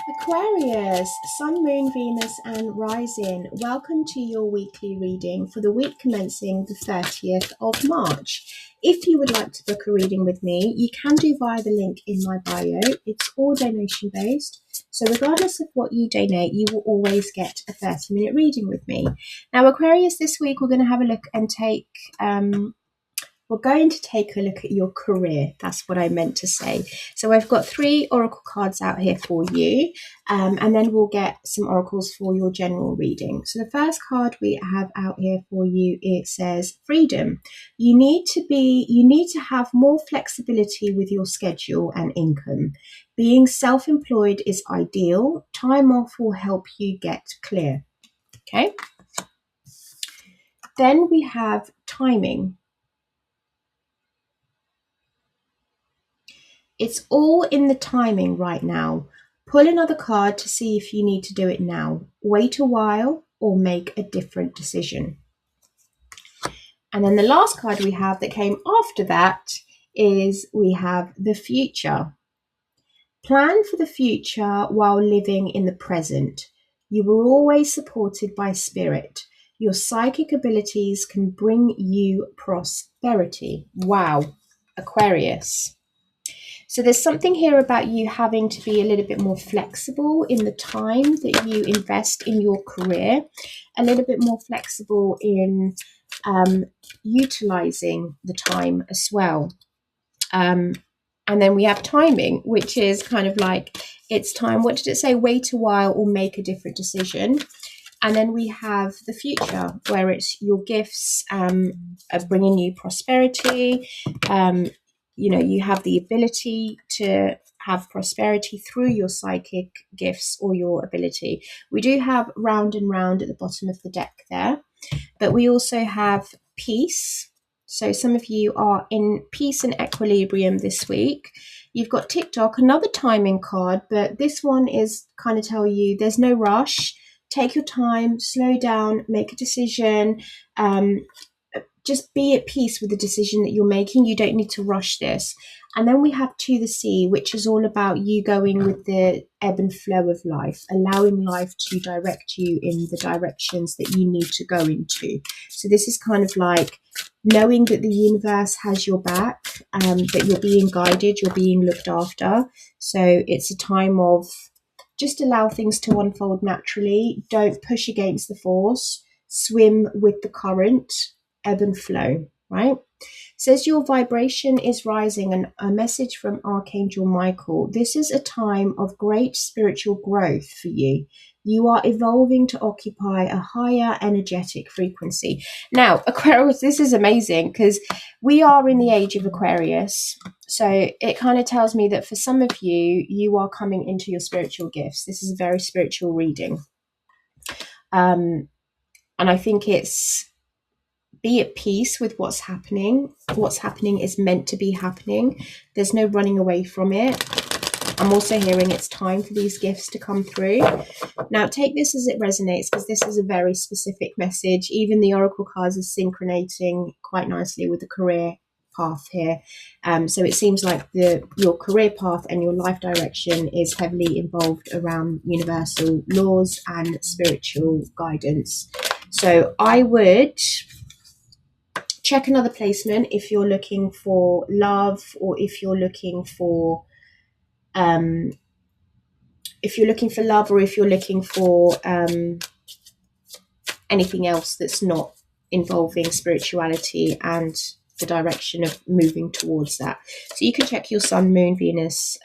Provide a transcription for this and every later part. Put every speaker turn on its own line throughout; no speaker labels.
Aquarius, Sun, Moon, Venus, and Rising. Welcome to your weekly reading for the week commencing the 30th of March. If you would like to book a reading with me, you can do via the link in my bio. It's all donation based. So regardless of what you donate, you will always get a 30-minute reading with me. Now, Aquarius, this week we're going to have a look and we're going to take a look at your career. That's what I meant to say. So I've got 3 oracle cards out here for you, and then we'll get some oracles for your general reading. So the first card we have out here for you, it says freedom. You need to have more flexibility with your schedule and income. Being self-employed is ideal. Time off will help you get clear. Okay. Then we have timing. It's all in the timing right now. Pull another card to see if you need to do it now. Wait a while or make a different decision. And then the last card we have that came after that is we have the future. Plan for the future while living in the present. You were always supported by spirit. Your psychic abilities can bring you prosperity. Wow, Aquarius. So there's something here about you having to be a little bit more flexible in the time that you invest in your career, a little bit more flexible in utilizing the time as well. And then we have timing, which is kind of like it's time. What did it say? Wait a while or make a different decision. And then we have the future, where it's your gifts are bringing you prosperity. You have the ability to have prosperity through your psychic gifts or your ability. We do have round and round at the bottom of the deck there, but we also have peace. So some of you are in peace and equilibrium this week. You've got TikTok, another timing card, but this one is kind of tell you there's no rush. Take your time, slow down, make a decision. Just be at peace with the decision that you're making. You don't need to rush this. And then we have To the Sea, which is all about you going with the ebb and flow of life, allowing life to direct you in the directions that you need to go into. So this is kind of like knowing that the universe has your back, that you're being guided, you're being looked after. So it's a time of just allow things to unfold naturally. Don't push against the force. Swim with the current. Ebb and flow, right? Says your vibration is rising, and a message from Archangel Michael. This is a time of great spiritual growth for you. You are evolving to occupy a higher energetic frequency. Now, Aquarius, this is amazing because we are in the age of Aquarius. So it kind of tells me that for some of you, you are coming into your spiritual gifts. This is a very spiritual reading. And I think it's be at peace with what's happening. What's happening is meant to be happening. There's no running away from it. I'm also hearing it's time for these gifts to come through. Now, take this as it resonates, because this is a very specific message. Even the oracle cards are synchronating quite nicely with the career path here. So it seems like your career path and your life direction is heavily involved around universal laws and spiritual guidance. So I would check another placement if you're looking for love, or if you're looking for love, or if you're looking for anything else that's not involving spirituality and the direction of moving towards that. So you can check your Sun, Moon, Venus,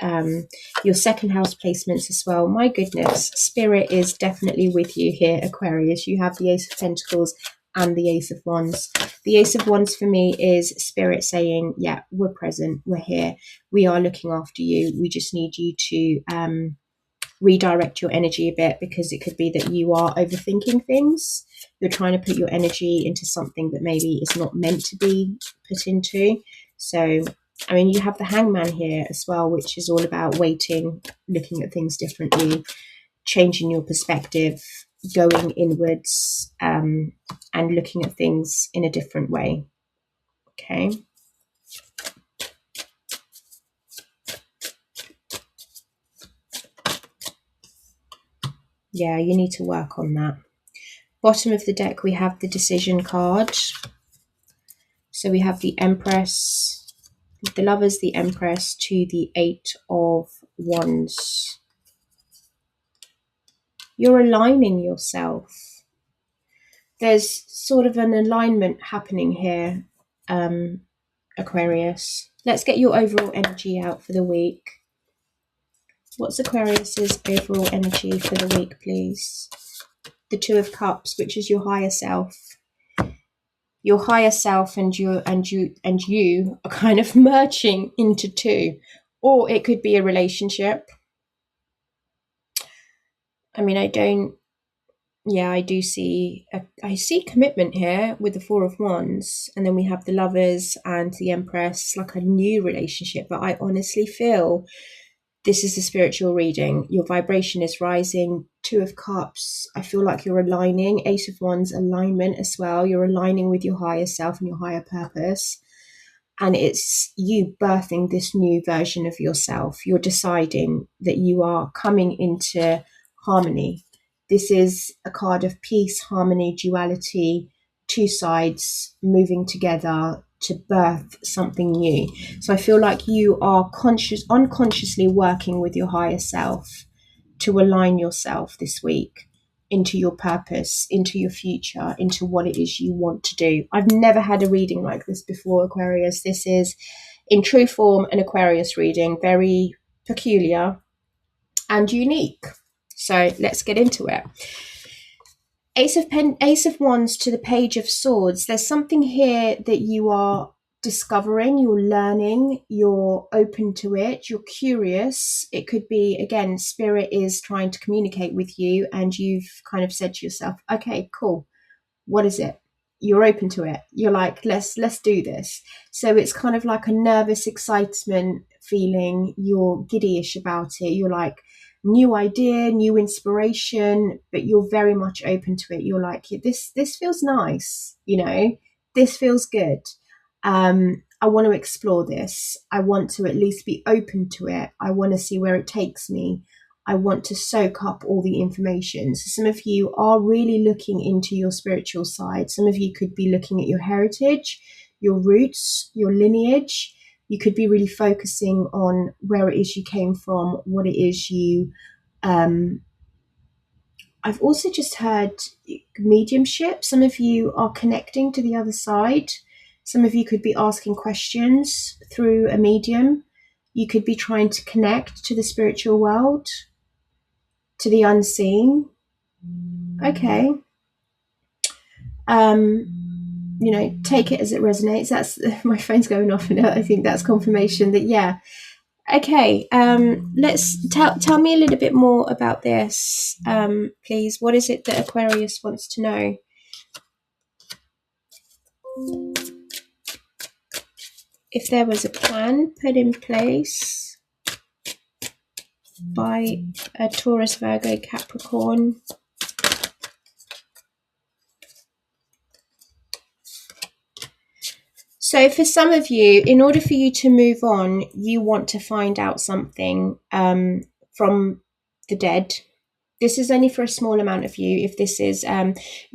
your second house placements as well. My goodness, Spirit is definitely with you here, Aquarius. You have the Ace of Pentacles and the Ace of Wands. The Ace of Wands for me is Spirit saying, yeah, we're present, we're here, we are looking after you. We just need you to redirect your energy a bit, because it could be that you are overthinking things. You're trying to put your energy into something that maybe is not meant to be put into. So, I mean, you have the Hangman here as well, which is all about waiting, looking at things differently, changing your perspective, going inwards, and looking at things in a different way. Okay. Yeah, you need to work on that. Bottom of the deck, we have the Decision card. So we have the Empress, the Lovers, the Empress, to the Eight of Wands. You're aligning yourself. There's sort of an alignment happening here, Aquarius. Let's get your overall energy out for the week. What's Aquarius's overall energy for the week, please? The Two of Cups, which is your higher self. Your higher self and you are kind of merging into two, or it could be a relationship. I mean, I do see I see commitment here with the Four of Wands, and then we have the Lovers and the Empress, like a new relationship. But I honestly feel this is a spiritual reading. Your vibration is rising. Two of Cups, I feel like you're aligning. Ace of Wands, alignment as well. You're aligning with your higher self and your higher purpose. And it's you birthing this new version of yourself. You're deciding that you are coming into harmony. This is a card of peace, harmony, duality, two sides moving together to birth something new. So I feel like you are unconsciously working with your higher self to align yourself this week into your purpose, into your future, into what it is you want to do. I've never had a reading like this before, Aquarius. This is, in true form, an Aquarius reading, very peculiar and unique. So let's get into it. Ace of Wands to the Page of Swords. There's something here that you are discovering, you're learning, you're open to it, you're curious. It could be, again, spirit is trying to communicate with you and you've kind of said to yourself, okay, cool. What is it? You're open to it. You're like, let's do this. So it's kind of like a nervous excitement feeling. You're giddyish about it. You're like, new idea, new inspiration, but you're very much open to it. You're like, this feels nice, this feels good. I want to explore this. I want to at least be open to it. I want to see where it takes me. I want to soak up all the information. So some of you are really looking into your spiritual side. Some of you could be looking at your heritage, your roots, your lineage. You could be really focusing on where it is you came from, what it is you... I've also just heard mediumship. Some of you are connecting to the other side. Some of you could be asking questions through a medium. You could be trying to connect to the spiritual world, to the unseen. Okay. Take it as it resonates. That's my phone's going off, and I think that's confirmation that, yeah. Okay. Let's tell me a little bit more about this, please. What is it that Aquarius wants to know? If there was a plan put in place by a Taurus, Virgo, Capricorn. So for some of you, in order for you to move on, you want to find out something from the dead. This is only for a small amount of you. If this is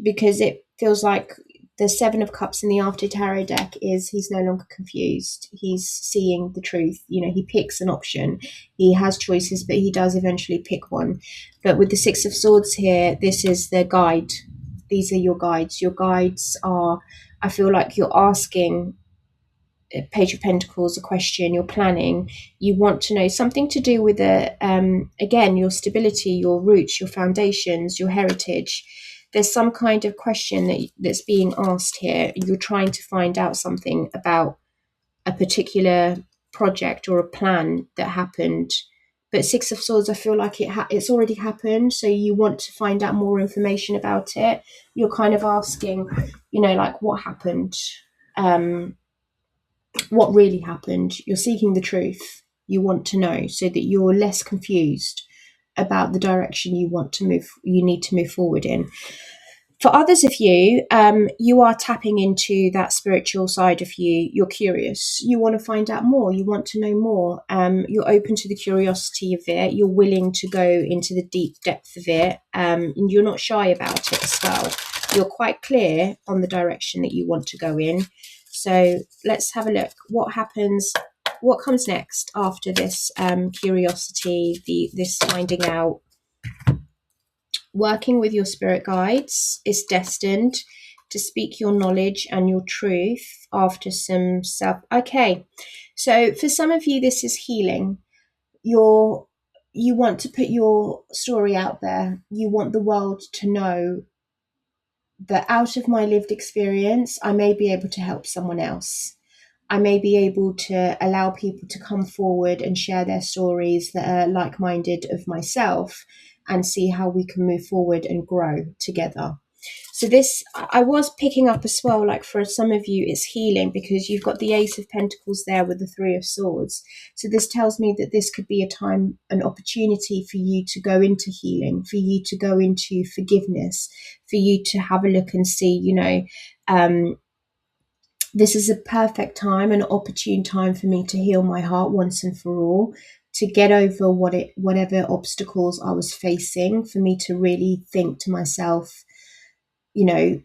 because it feels like the Seven of Cups in the After Tarot deck is he's no longer confused. He's seeing the truth. He picks an option. He has choices, but he does eventually pick one. But with the Six of Swords here, this is the guide. These are your guides. Your guides are, I feel like you're asking Page of Pentacles a question, you're planning, you want to know something to do with again, your stability, your roots, your foundations, your heritage. There's some kind of question that's being asked here. You're trying to find out something about a particular project or a plan that happened. But Six of Swords, I feel like it's already happened, so you want to find out more information about it. You're kind of asking, like, what happened? What really happened? You're seeking the truth. You want to know so that you're less confused about the direction you need to move forward in. For others of you, you are tapping into that spiritual side of you. You're curious. You want to find out more. You want to know more. You're open to the curiosity of it. You're willing to go into the deep depth of it. And you're not shy about it as well. You're quite clear on the direction that you want to go in. So let's have a look. What happens? What comes next after this curiosity, this finding out? Working with your spirit guides is destined to speak your knowledge and your truth after some self. Okay, so for some of you, this is healing. You want to put your story out there. You want the world to know that out of my lived experience, I may be able to help someone else. I may be able to allow people to come forward and share their stories that are like-minded of myself, and see how we can move forward and grow together. So this, I was picking up as well, like for some of you, it's healing, because you've got the Ace of Pentacles there with the Three of Swords. So this tells me that this could be a time, an opportunity for you to go into healing, for you to go into forgiveness, for you to have a look and see, you know, this is a perfect time, an opportune time for me to heal my heart once and for all, to get over whatever obstacles I was facing, for me to really think to myself, you know,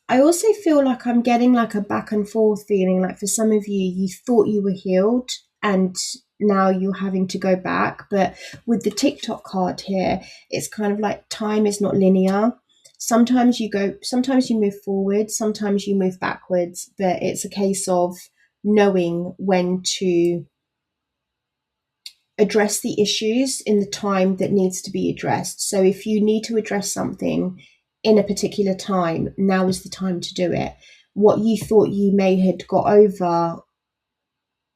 I also feel like I'm getting like a back and forth feeling, like for some of you, you thought you were healed and now you're having to go back. But with the TikTok card here, it's kind of like time is not linear. Sometimes you move forward, sometimes you move backwards, but it's a case of knowing when to address the issues in the time that needs to be addressed. So if you need to address something in a particular time, now is the time to do it. What you thought you may had got over,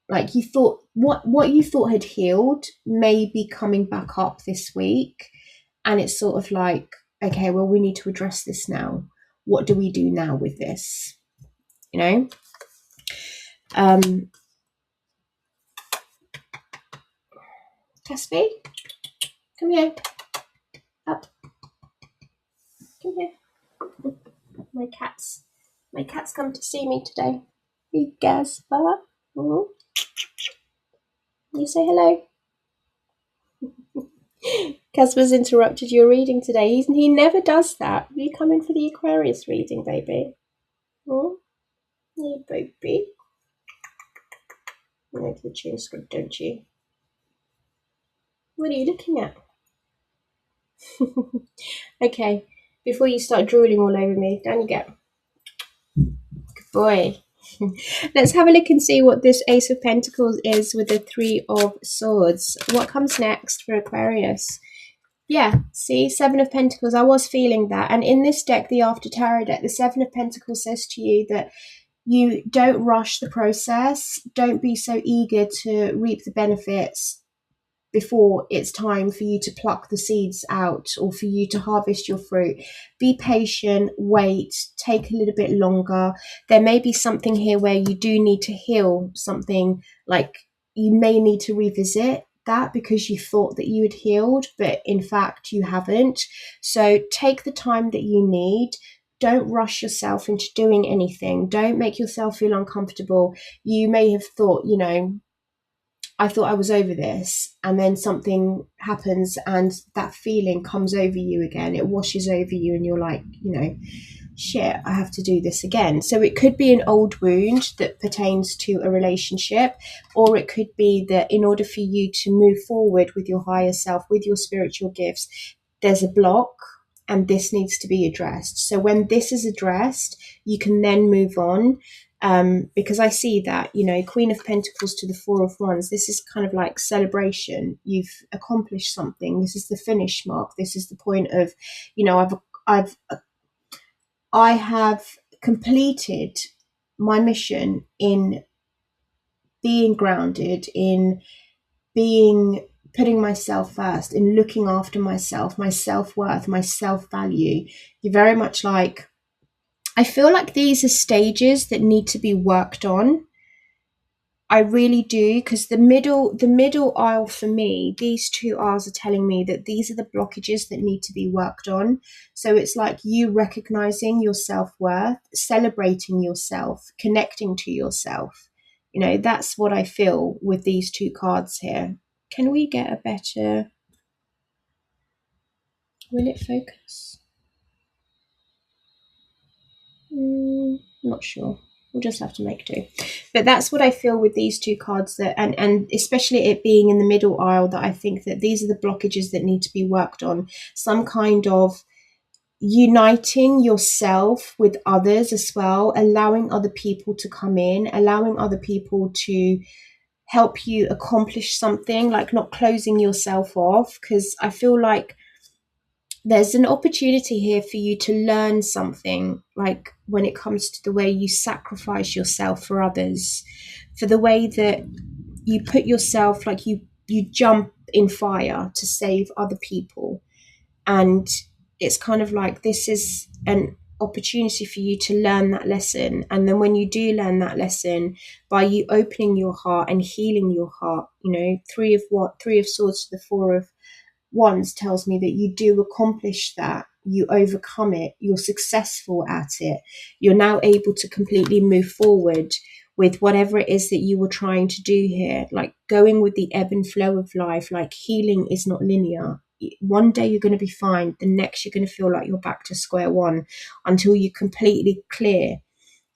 like you thought what you thought had healed, may be coming back up this week. And it's sort of like, okay, well, we need to address this now. What do we do now with this? You know? Caspi, come here. Up. Come here. My cats come to see me today. Hey, Gasper. Mm-hmm. You say hello. Casper's interrupted your reading today. He never does that. Will you come in for the Aquarius reading, baby? Hmm? Hey, baby. You like the tune script, don't you? What are you looking at? Okay, before you start drooling all over me, down you go. Good boy. Let's have a look and see what this Ace of Pentacles is with the Three of Swords. What comes next for Aquarius? Yeah, see, Seven of Pentacles. I was feeling that. And in this deck, the After Tarot deck, the Seven of Pentacles says to you that you don't rush the process. Don't be so eager to reap the benefits before it's time for you to pluck the seeds out or for you to harvest your fruit. Be patient, wait, take a little bit longer. There may be something here where you do need to heal something, like you may need to revisit that because you thought that you had healed, but in fact you haven't. So take the time that you need. Don't rush yourself into doing anything. Don't make yourself feel uncomfortable. You may have thought, you know, I thought I was over this, and then something happens and that feeling comes over you again. It washes over you and you're like, you know, shit, I have to do this again. So it could be an old wound that pertains to a relationship, or it could be that in order for you to move forward with your higher self, with your spiritual gifts, there's a block and this needs to be addressed. So when this is addressed, you can then move on. Because I see that, you know, Queen of Pentacles to the Four of Wands, this is kind of like celebration. You've accomplished something. This is the finish mark. This is the point of, you know, I have completed my mission in being grounded, in putting myself first, in looking after myself, my self-worth, my self-value. You're very much like, I feel like these are stages that need to be worked on. I really do, because the middle aisle for me, these two aisles are telling me that these are the blockages that need to be worked on. So it's like you recognizing your self-worth, celebrating yourself, connecting to yourself. You know, that's what I feel with these two cards here. Can we get a better... Will it focus? Not sure. We'll just have to make do. But that's what I feel with these two cards, that and especially it being in the middle aisle, that I think that these are the blockages that need to be worked on. Some kind of uniting yourself with others as well, allowing other people to come in, allowing other people to help you accomplish something, like not closing yourself off, because I feel like there's an opportunity here for you to learn something, like when it comes to the way you sacrifice yourself for others, for the way that you put yourself, like you jump in fire to save other people. And it's kind of like, this is an opportunity for you to learn that lesson. And then when you do learn that lesson, by you opening your heart and healing your heart, you know, three of swords to the four of wands tells me that you do accomplish that, you overcome it, you're successful at it, you're now able to completely move forward with whatever it is that you were trying to do here, like going with the ebb and flow of life. Like healing is not linear. One day you're going to be fine, the next you're going to feel like you're back to square one, until you completely clear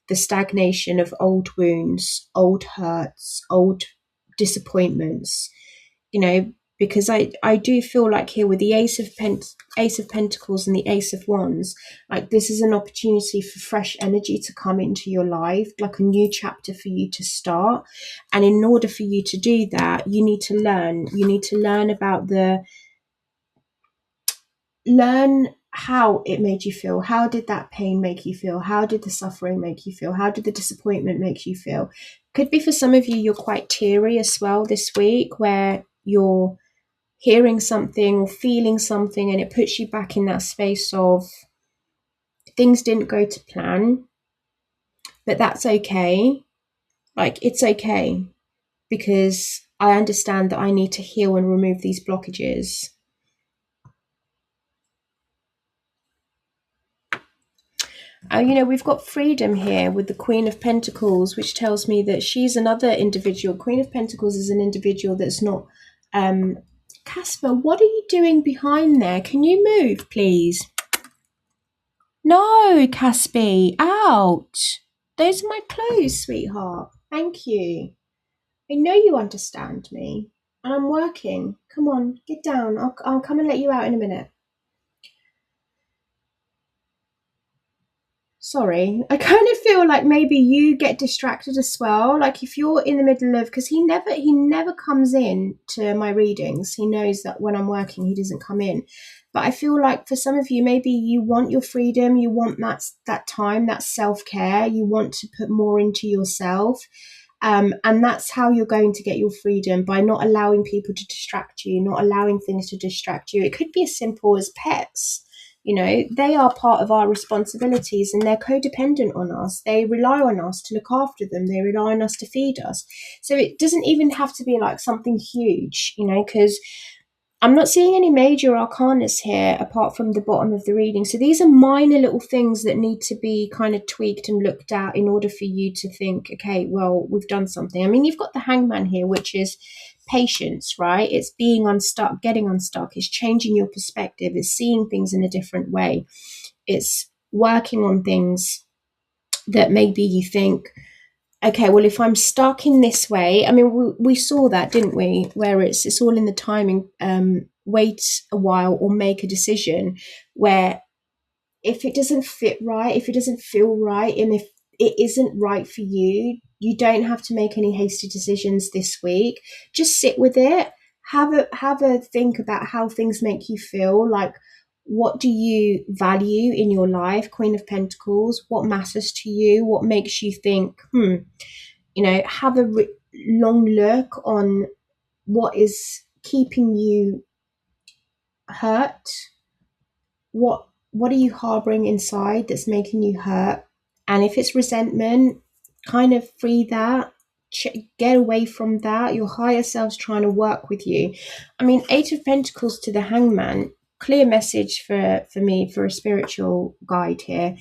the stagnation of old wounds, old hurts, old disappointments, you know, because I do feel like here with the Ace of Pentacles and the Ace of Wands, like this is an opportunity for fresh energy to come into your life, like a new chapter for you to start. And in order for you to do that, you need to learn about learn how it made you feel. How did that pain make you feel? How did the suffering make you feel? How did the disappointment make you feel? Could be for some of you, you're quite teary as well this week, where you're hearing something or feeling something and it puts you back in that space of things didn't go to plan. But that's okay. Like, it's okay, because I understand that I need to heal and remove these blockages. You know, we've got freedom here with the Queen of Pentacles, which tells me that she's another individual. Queen of Pentacles is an individual that's not... Casper, what are you doing behind there? Can you move, please? No, Caspi, out. Those are my clothes, sweetheart. Thank you. I know you understand me. And I'm working. Come on, get down. I'll come and let you out in a minute. Sorry, I kind of feel like maybe you get distracted as well. Like if you're in the middle of, because he never comes in to my readings. He knows that when I'm working, he doesn't come in. But I feel like for some of you, maybe you want your freedom, you want that time, that self-care, you want to put more into yourself. And that's how you're going to get your freedom, by not allowing people to distract you, not allowing things to distract you. It could be as simple as pets. You know, they are part of our responsibilities and they're codependent on us. They rely on us to look after them. They rely on us to feed us. So it doesn't even have to be like something huge, you know, because I'm not seeing any major arcanas here apart from the bottom of the reading. So these are minor little things that need to be kind of tweaked and looked at in order for you to think, okay, well, we've done something. I mean, you've got the Hangman here, which is patience, right? It's being unstuck, getting unstuck. It's changing your perspective. It's seeing things in a different way. It's working on things that maybe you think, okay, well, if I'm stuck in this way, I mean, we saw that, didn't we? Where it's all in the timing, wait a while or make a decision, where if it doesn't fit right, if it doesn't feel right, and if it isn't right for you, you don't have to make any hasty decisions this week. Just sit with it. Have a think about how things make you feel. Like, what do you value in your life, Queen of Pentacles? What matters to you? What makes you think, you know, have a long look on what is keeping you hurt. What are you harboring inside that's making you hurt? And if it's resentment, kind of free that. get away from that. Your higher self's trying to work with you. I mean, Eight of Pentacles to the Hangman, clear message for me, for a spiritual guide here.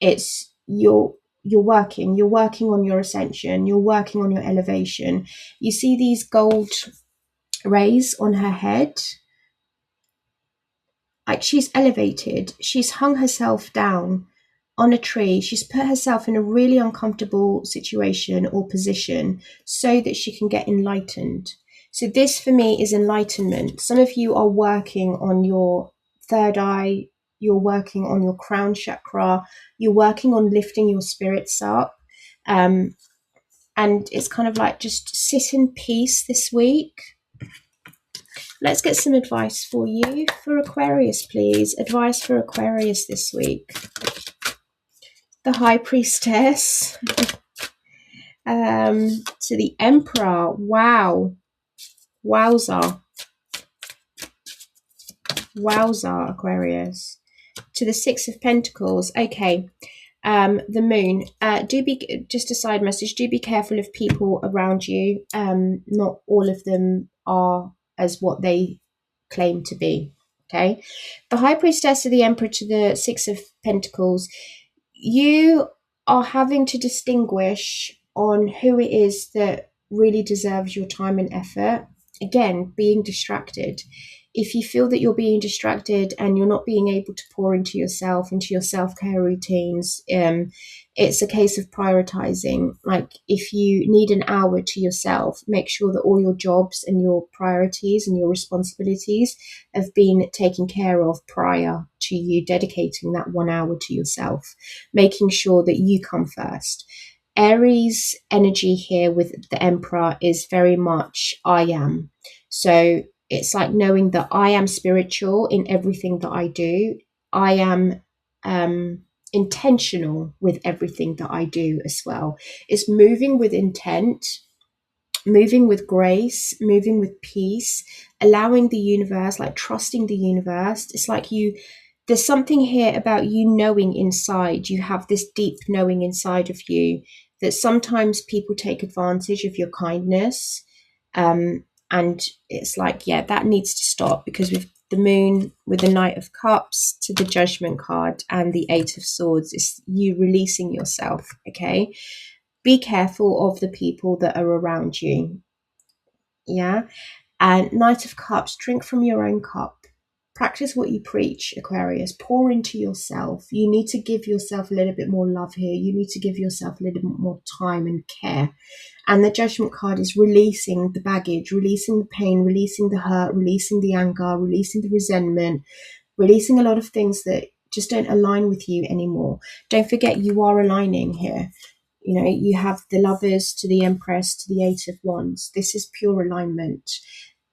It's you're working on your ascension, you're working on your elevation. You see these gold rays on her head, like she's elevated, she's hung herself down on a tree, she's put herself in a really uncomfortable situation or position so that she can get enlightened. So this for me is enlightenment. Some of you are working on your third eye, you're working on your crown chakra, you're working on lifting your spirits up, and it's kind of like just sit in peace this week. Let's get some advice for you for Aquarius, please. Advice for Aquarius this week. The High Priestess to the Emperor. Wow. Wowza, Aquarius. To the Six of Pentacles. Okay. The Moon. Just a side message, do be careful of people around you. Not all of them are as what they claim to be. Okay. The High Priestess to the Emperor to the Six of Pentacles. You are having to distinguish on who it is that really deserves your time and effort. Again, being distracted. If you feel that you're being distracted and you're not being able to pour into yourself, into your self-care routines, it's a case of prioritizing. Like if you need an hour to yourself, make sure that all your jobs and your priorities and your responsibilities have been taken care of prior to you dedicating that 1 hour to yourself, making sure that you come first. Aries energy here with the Emperor is very much I am. So it's like knowing that I am spiritual in everything that I do. I am intentional with everything that I do as well. It's moving with intent, moving with grace, moving with peace, allowing the universe, like trusting the universe. It's like there's something here about you knowing inside. You have this deep knowing inside of you that sometimes people take advantage of your kindness. And it's like, yeah, that needs to stop, because with the Moon, with the Knight of Cups to the Judgment card and the Eight of Swords, it's you releasing yourself, okay? Be careful of the people that are around you, yeah? And Knight of Cups, drink from your own cup. Practice what you preach, Aquarius. Pour into yourself. You need to give yourself a little bit more love here. You need to give yourself a little bit more time and care. And the Judgment card is releasing the baggage, releasing the pain, releasing the hurt, releasing the anger, releasing the resentment, releasing a lot of things that just don't align with you anymore. Don't forget, you are aligning here. You know, you have the Lovers to the Empress to the Eight of Wands. This is pure alignment.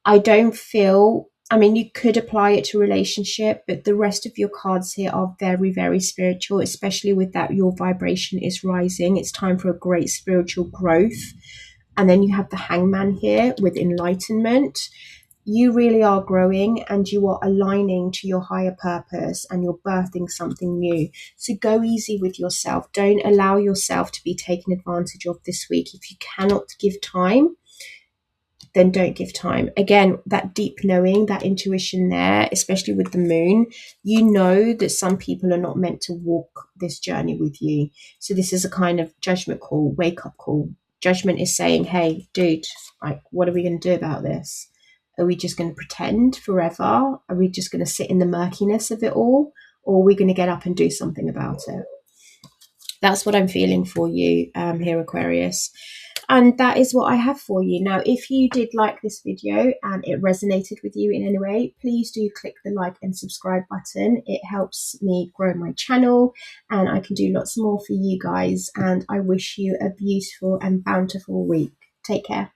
I don't feel, I mean, you could apply it to relationship, but the rest of your cards here are very, very spiritual, especially with that your vibration is rising. It's time for a great spiritual growth. And then you have the Hangman here with enlightenment. You really are growing and you are aligning to your higher purpose and you're birthing something new. So go easy with yourself. Don't allow yourself to be taken advantage of this week. If you cannot give time, then don't give time. Again, that deep knowing, that intuition there, especially with the Moon, you know that some people are not meant to walk this journey with you. So this is a kind of judgment call, wake up call. Judgment is saying, hey, dude, like, what are we going to do about this? Are we just going to pretend forever? Are we just going to sit in the murkiness of it all? Or are we going to get up and do something about it? That's what I'm feeling for you here, Aquarius. And that is what I have for you. Now, if you did like this video and it resonated with you in any way, please do click the like and subscribe button. It helps me grow my channel and I can do lots more for you guys. And I wish you a beautiful and bountiful week. Take care.